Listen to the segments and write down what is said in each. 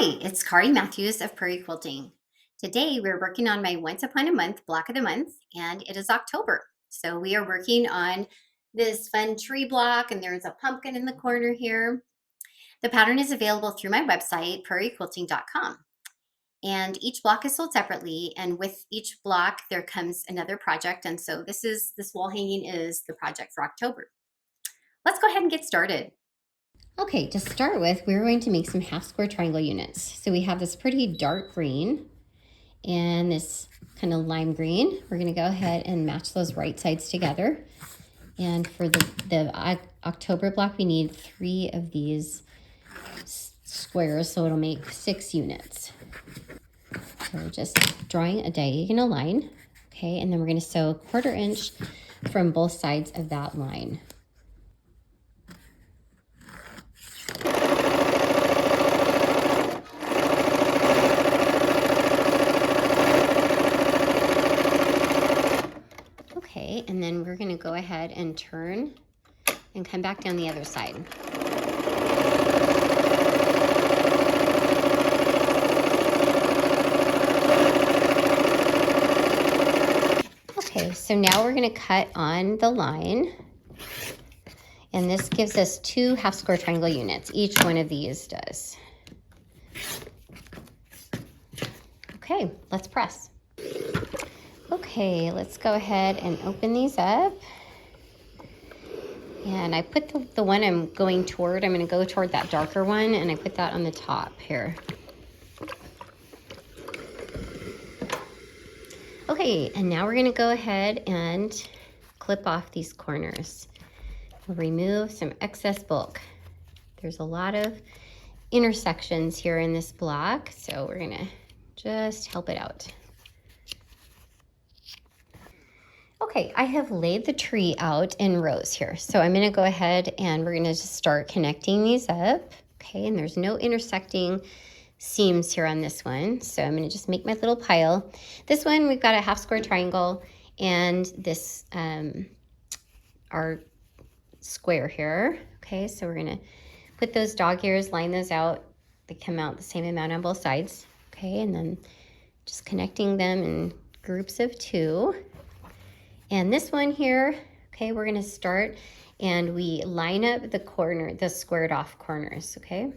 Hi, it's Kari Mathews of Prairie Quilting. Today we're working on my Once Upon a Month block of the month, and it is October. So we are working on this fun tree block, and there's a pumpkin in the corner here. The pattern is available through my website, prairiequilting.com. And each block is sold separately, and with each block there comes another project. And so this wall hanging is the project for October. Let's go ahead and get started. Okay, to start with, we're going to make some half square triangle units. So we have this pretty dark green and this kind of lime green. We're going to go ahead and match those right sides together. And for the October block, we need 3 of these squares, so it'll make 6 units. So we're just drawing a diagonal line, okay, and then we're going to sew 1/4 inch from both sides of that line. Okay, and then we're going to go ahead and turn and come back down the other side. Okay, so now we're going to cut on the line, and this gives us 2 half square triangle units. Each one of these does. Okay, let's press. Okay, let's go ahead and open these up. And I put the one I'm going toward, I'm going to go toward that darker one, and I put that on the top here. Okay, and now we're going to go ahead and clip off these corners. We'll remove some excess bulk. There's a lot of intersections here in this block, so we're going to just help it out. Okay, I have laid the tree out in rows here. So I'm going to go ahead and we're going to just start connecting these up. Okay, and there's no intersecting seams here on this one. So I'm going to just make my little pile. This one, we've got a half square triangle, and this, our square here. Okay, so we're going to put those dog ears, line those out. They come out the same amount on both sides. Okay, and then just connecting them in groups of 2. And this one here, okay, we're gonna start and we line up the corner, the squared off corners, okay?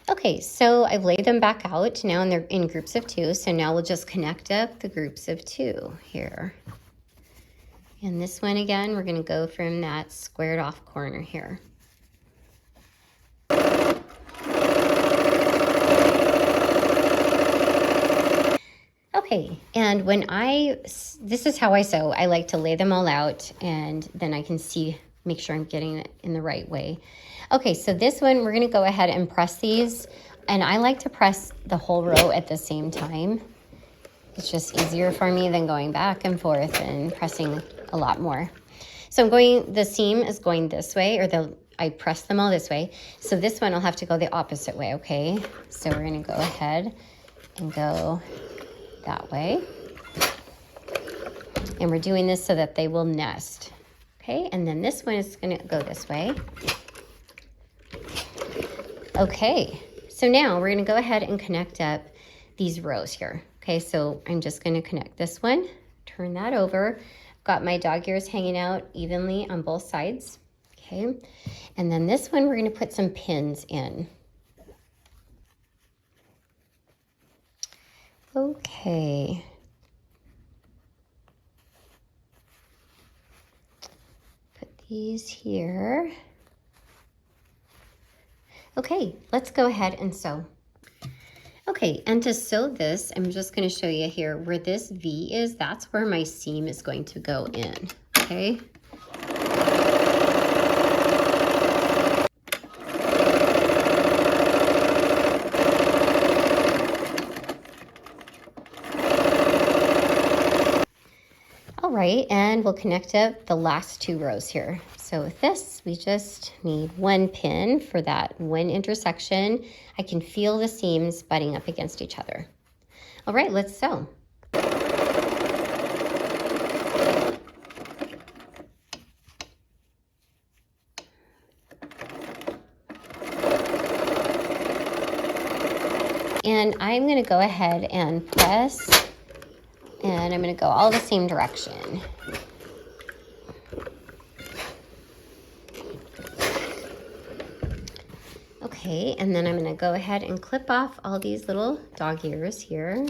Okay, so I've laid them back out now, and they're in groups of 2. So now we'll just connect up the groups of 2 here. And this one again, we're going to go from that squared off corner here. Okay, and this is how I sew. I like to lay them all out, and then I can make sure I'm getting it in the right way. Okay, so this one, we're going to go ahead and press these, and I like to press the whole row at the same time. It's just easier for me than going back and forth and pressing a lot more. So the seam is going this way, or I press them all this way. So this one will have to go the opposite way, okay? So we're gonna go ahead and go that way. And we're doing this so that they will nest, okay? And then this one is gonna go this way. Okay, so now we're gonna go ahead and connect up these rows here. Okay, so I'm just gonna connect this one, turn that over. Got my dog ears hanging out evenly on both sides, okay? And then this one, we're gonna put some pins in. Okay. Put these here. Okay, let's go ahead and sew. Okay, and to sew this, I'm just going to show you here where this V is. That's where my seam is going to go in, okay? All right, and we'll connect up the last 2 rows here. So with this, we just need one pin for that one intersection. I can feel the seams butting up against each other. All right, let's sew. And I'm going to go ahead and press, and I'm going to go all the same direction. Okay, and then I'm going to go ahead and clip off all these little dog ears here.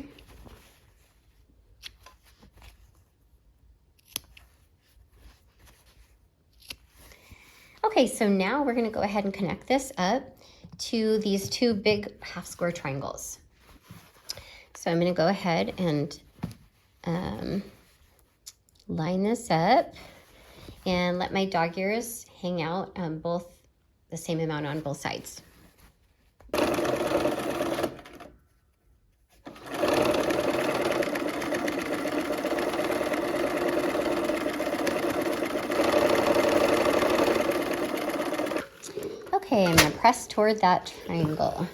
Okay, so now we're going to go ahead and connect this up to these two big half square triangles. So I'm going to go ahead and line this up and let my dog ears hang out both the same amount on both sides. Okay, I'm going to press toward that triangle.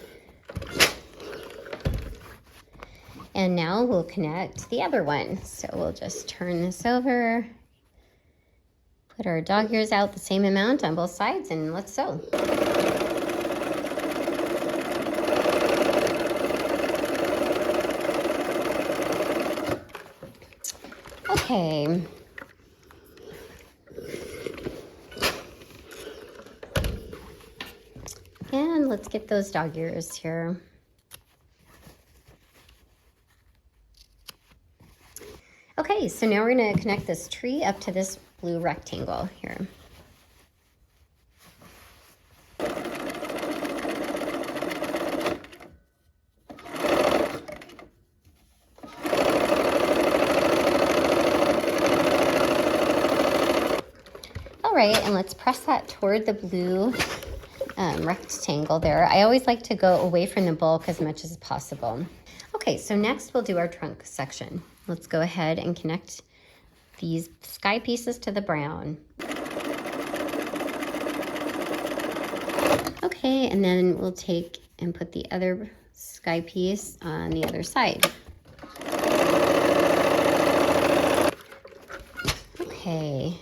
And now we'll connect the other one. So we'll just turn this over, put our dog ears out the same amount on both sides, and let's sew. Okay. And let's get those dog ears here. Okay, so now we're going to connect this tree up to this blue rectangle here. All right, and let's press that toward the blue rectangle there. I always like to go away from the bulk as much as possible. Okay, so next we'll do our trunk section. Let's go ahead and connect these sky pieces to the brown. Okay, and then we'll take and put the other sky piece on the other side. Okay.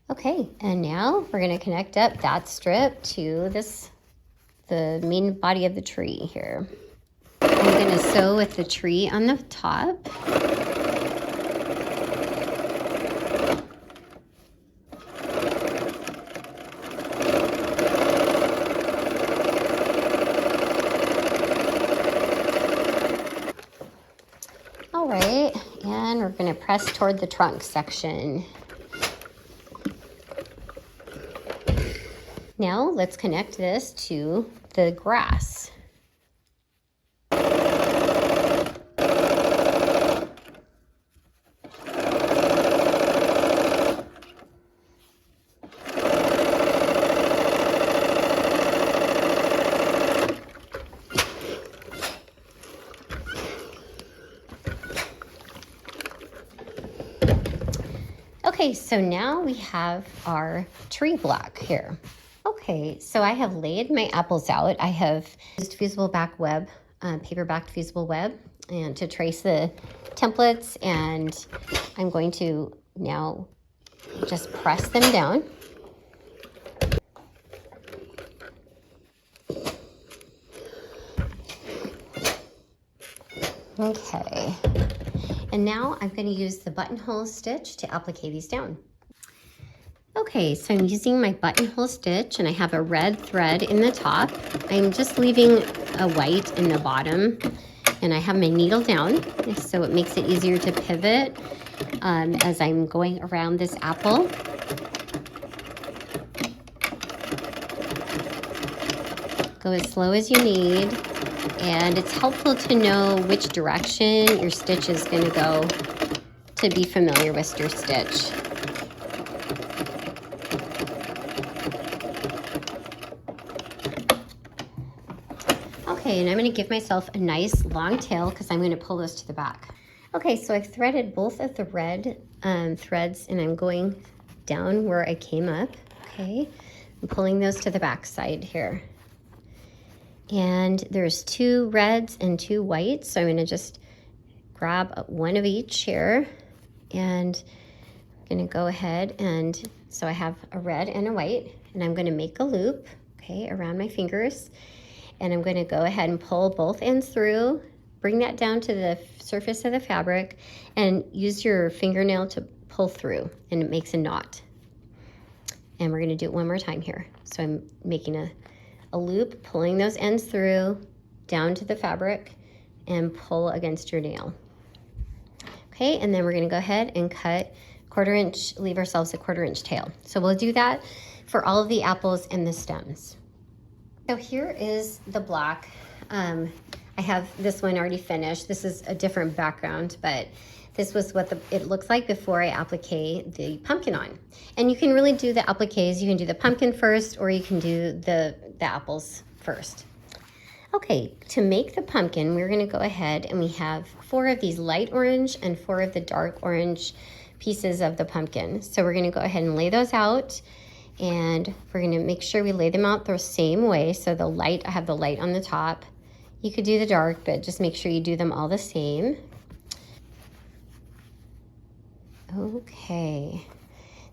Okay, and now we're going to connect up that strip to the main body of the tree here. I'm going to sew with the tree on the top. All right, and we're going to press toward the trunk section. Now let's connect this to the grass. Okay, so now we have our tree block here. Okay, so I have laid my apples out. I have used fusible back web, paper-backed fusible web, and to trace the templates, and I'm going to now just press them down. Okay, and now I'm going to use the buttonhole stitch to applique these down. Okay, so I'm using my buttonhole stitch, and I have a red thread in the top. I'm just leaving a white in the bottom, and I have my needle down, so it makes it easier to pivot as I'm going around this apple. Go as slow as you need, and it's helpful to know which direction your stitch is going to go to be familiar with your stitch. Okay, and I'm gonna give myself a nice long tail because I'm gonna pull this to the back. Okay, so I've threaded both of the red threads and I'm going down where I came up, okay? I'm pulling those to the back side here. And there's 2 reds and 2 whites, so I'm gonna just grab one of each here, and I'm gonna go ahead and, so I have a red and a white, and I'm gonna make a loop, okay, around my fingers, and I'm gonna go ahead and pull both ends through, bring that down to the surface of the fabric, and use your fingernail to pull through, and it makes a knot. And we're gonna do it one more time here. So I'm making a loop, pulling those ends through, down to the fabric, and pull against your nail. Okay, and then we're gonna go ahead and cut 1/4 inch, leave ourselves a 1/4 inch tail. So we'll do that for all of the apples and the stems. So here is the block. I have this one already finished. This is a different background, but this was what it looks like before I applique the pumpkin on. And you can really do the appliques. You can do the pumpkin first, or you can do the apples first. Okay, to make the pumpkin, we're gonna go ahead and we have 4 of these light orange and 4 of the dark orange pieces of the pumpkin. So we're gonna go ahead and lay those out, and we're gonna make sure we lay them out the same way. So the light, I have the light on the top. You could do the dark, but just make sure you do them all the same. Okay,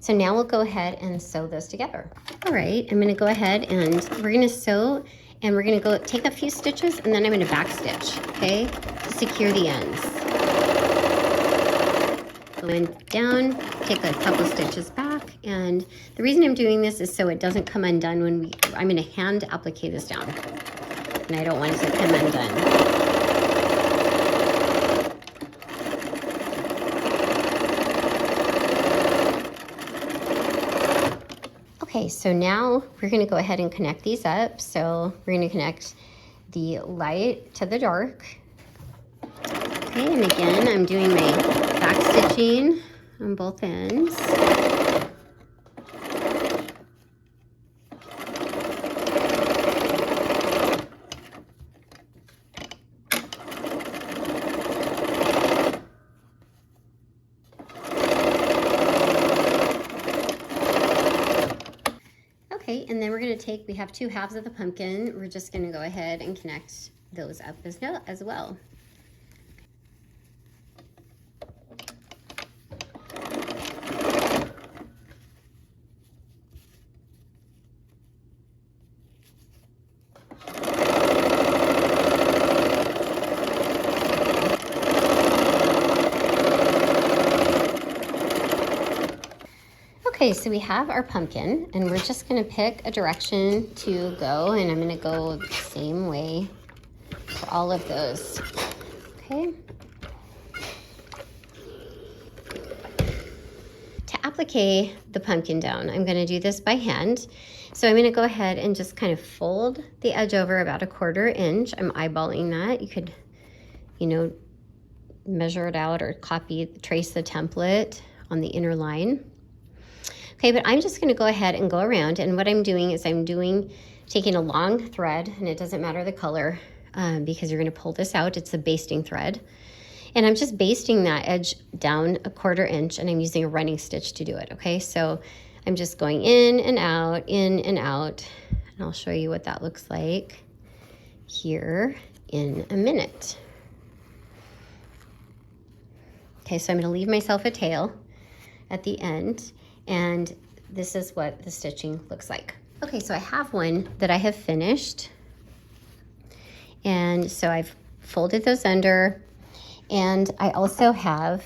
so now we'll go ahead and sew those together. All right, I'm gonna go ahead and we're gonna sew, and we're gonna go take a few stitches, and then I'm gonna back stitch, okay, to secure the ends. Going down, take a couple stitches back, and the reason I'm doing this is so it doesn't come undone when I'm gonna hand applique this down, and I don't want it to come undone. Okay, so now we're gonna go ahead and connect these up. So we're gonna connect the light to the dark. Okay, and again, I'm doing my back stitching on both ends. Okay, and then we're gonna take, we have 2 halves of the pumpkin. We're just gonna go ahead and connect those up as well. Okay, so we have our pumpkin, and we're just gonna pick a direction to go, and I'm gonna go the same way for all of those, okay? To applique the pumpkin down, I'm gonna do this by hand. So I'm gonna go ahead and just kind of fold the edge over about a 1/4 inch. I'm eyeballing that. You could, you know, measure it out or trace the template on the inner line. Okay, but I'm just gonna go ahead and go around, and what I'm doing is taking a long thread, and it doesn't matter the color because you're gonna pull this out, it's a basting thread. And I'm just basting that edge down a 1/4 inch, and I'm using a running stitch to do it, okay? So I'm just going in and out, and I'll show you what that looks like here in a minute. Okay, so I'm gonna leave myself a tail at the end, and this is what the stitching looks like. Okay, so I have one that I have finished, and so I've folded those under, and I also have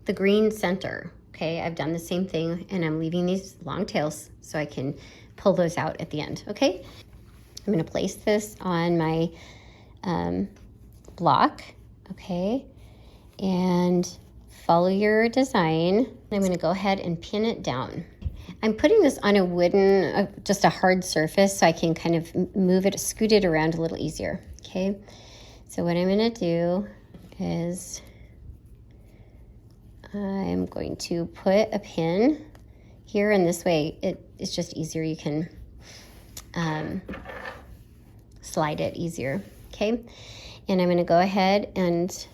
the green center. Okay, I've done the same thing, and I'm leaving these long tails so I can pull those out at the end, okay? I'm gonna place this on my block, okay? And follow your design. I'm gonna go ahead and pin it down. I'm putting this on a wooden, just a hard surface, so I can kind of move it, scoot it around a little easier, okay? So what I'm gonna do is I'm going to put a pin here, and this way it's just easier. You can slide it easier, okay? And I'm gonna go ahead and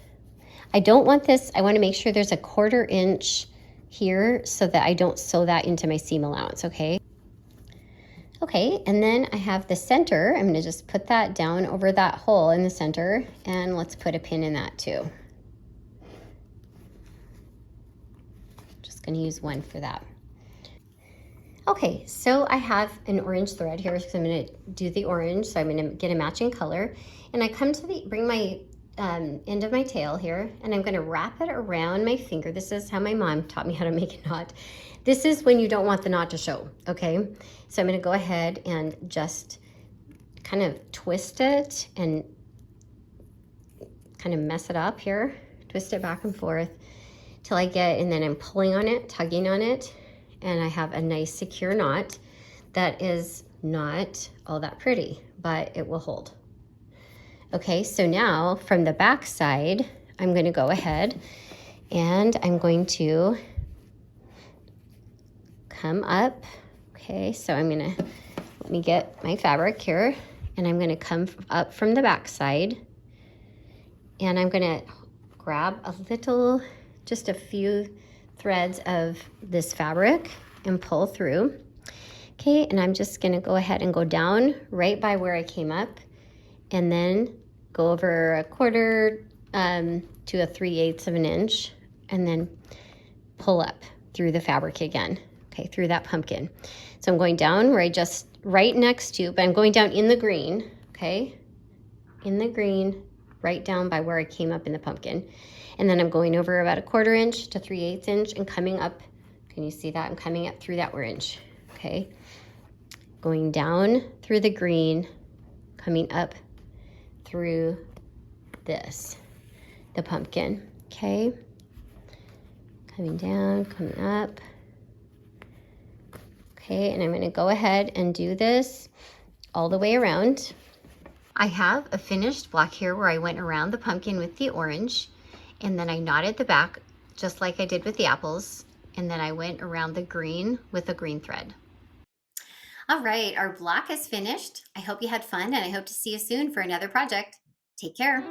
I don't want this, I wanna make sure there's a 1/4 inch here so that I don't sew that into my seam allowance, okay? Okay, and then I have the center. I'm gonna just put that down over that hole in the center, and let's put a pin in that too. Just gonna use one for that. Okay, so I have an orange thread here, so I'm gonna do the orange, so I'm gonna get a matching color, and I come to bring my end of my tail here, and I'm gonna wrap it around my finger. This is how my mom taught me how to make a knot. This is when you don't want the knot to show, okay? So I'm gonna go ahead and just kind of twist it and kind of mess it up here, twist it back and forth till I get, and then I'm pulling on it, tugging on it, and I have a nice secure knot that is not all that pretty, but it will hold. Okay, so now from the back side, I'm gonna go ahead and I'm going to come up. Okay, so I'm gonna, let me get my fabric here, and I'm gonna come up from the back side, and I'm gonna grab a little, just a few threads of this fabric and pull through. Okay, and I'm just gonna go ahead and go down right by where I came up, and then go over a 1/4 to a 3/8 of an inch, and then pull up through the fabric again, okay, through that pumpkin. So I'm going down where I just, right next to, but I'm going down in the green, okay, in the green, right down by where I came up in the pumpkin. And then I'm going over about a 1/4 inch to 3/8 inch and coming up, can you see that? I'm coming up through that orange, okay? Going down through the green, coming up through this, the pumpkin, okay? Coming down, coming up. Okay, and I'm gonna go ahead and do this all the way around. I have a finished block here where I went around the pumpkin with the orange, and then I knotted the back just like I did with the apples, and then I went around the green with a green thread. All right, our block is finished. I hope you had fun, and I hope to see you soon for another project. Take care.